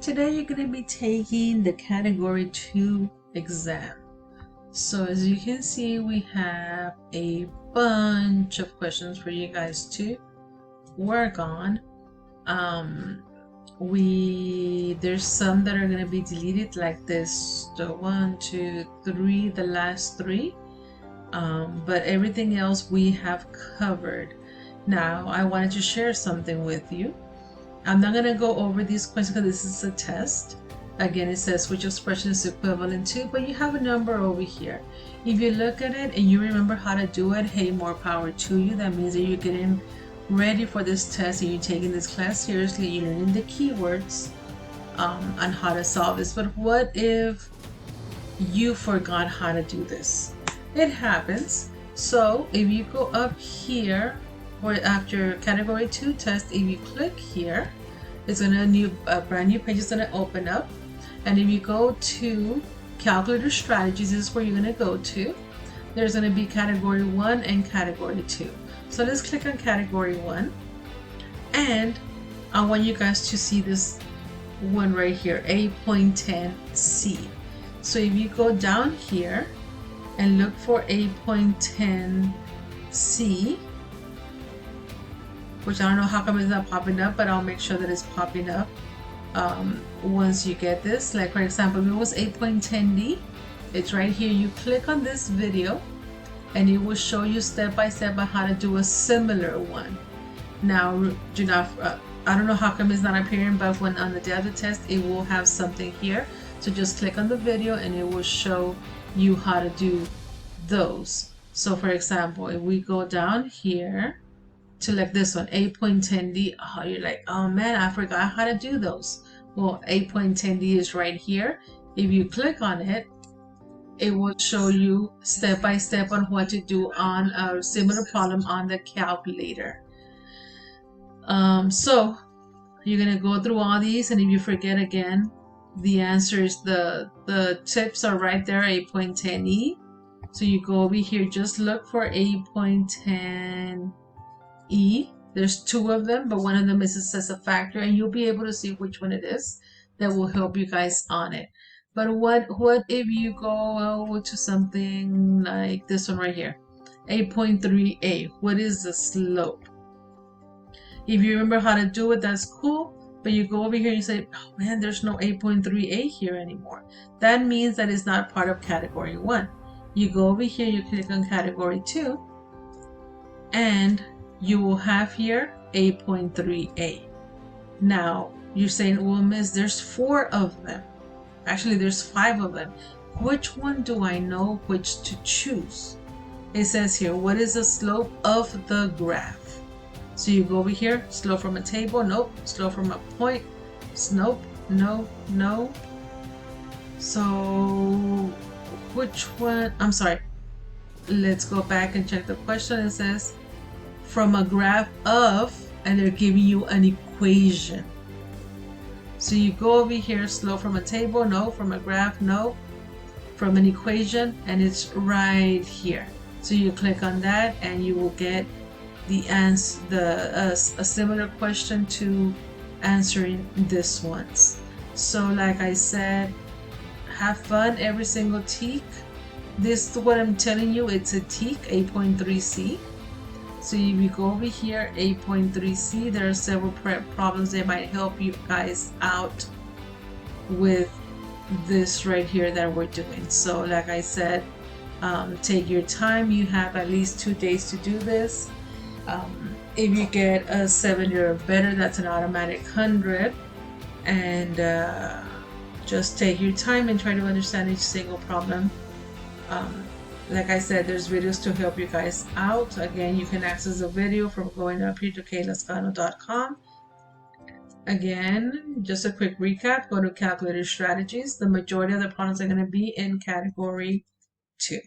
Today you're going to be taking the Category 2 exam. So as you can see, we have a bunch of questions for you guys to work on. There's some that are going to be deleted, like this, the 1, 2, 3, the last 3. But everything else we have covered. Now I wanted to share something with you. I'm not going to go over these questions because this is a test. Again, it says which expression is equivalent to, but you have a number over here. If you look at it and you remember how to do it, hey, more power to you. That means that you're getting ready for this test and you're taking this class seriously. You're learning the keywords on how to solve this. But what if you forgot how to do this? It happens. So if you go up here, or after Category 2 test, if you click here, it's a brand new page is gonna open up. And if you go to Calculator Strategies, this is where you're gonna go to. There's gonna be Category 1 and Category 2. So let's click on Category 1. And I want you guys to see this one right here, 8.10C. So if you go down here and look for 8.10C, which I don't know how come it's not popping up, but I'll make sure that it's popping up once you get this. Like for example, if it was 8.10D, it's right here. You click on this video and it will show you step by step on how to do a similar one. Now, do not, I don't know how come it's not appearing, but when on the day of the test, it will have something here. So just click on the video and it will show you how to do those. So for example, if we go down here to like this one, 8.10D, oh, you're like, oh man, I forgot how to do those. Well, 8.10D is right here. If you click on it, it will show you step by step on what to do on a similar problem on the calculator. So you're gonna go through all these, and if you forget again, the answers, the tips are right there, 8.10E. So you go over here, just look for 8.10E. There's 2 of them, but one of them says a factor, and you'll be able to see which one it is that will help you guys on it. But what if you go to something like this one right here, 8.3A? What is the slope? If you remember how to do it, that's cool. But you go over here and you say, oh man, there's no 8.3A here anymore. That means that it's not part of Category 1. You go over here, you click on Category 2, and you will have here 8.3A. Now, you're saying, well, miss, there's 4 of them. Actually, there's 5 of them. Which one do I know which to choose? It says here, what is the slope of the graph? So you go over here, slope from a table, nope. Slope from a point, nope, no, no. So which one? I'm sorry. Let's go back and check the question. It says from a graph of, and they're giving you an equation. So you go over here, slope from a table, no. From a graph, no. From an equation, and it's right here. So you click on that and you will get the answer, a similar question to answering this ones. So like I said, have fun every single TEK. This is what I'm telling you, it's a TEK 8.3C. So if you go over here, 8.3C, there are several problems that might help you guys out with this right here that we're doing. So like I said, take your time. You have at least 2 days to do this. If you get a 70 or better, that's an automatic 100. And just take your time and try to understand each single problem. Like I said, there's videos to help you guys out. Again, you can access the video from going up here to kaylascano.com. Again, just a quick recap, go to Calculator Strategies. The majority of the problems are going to be in Category 2.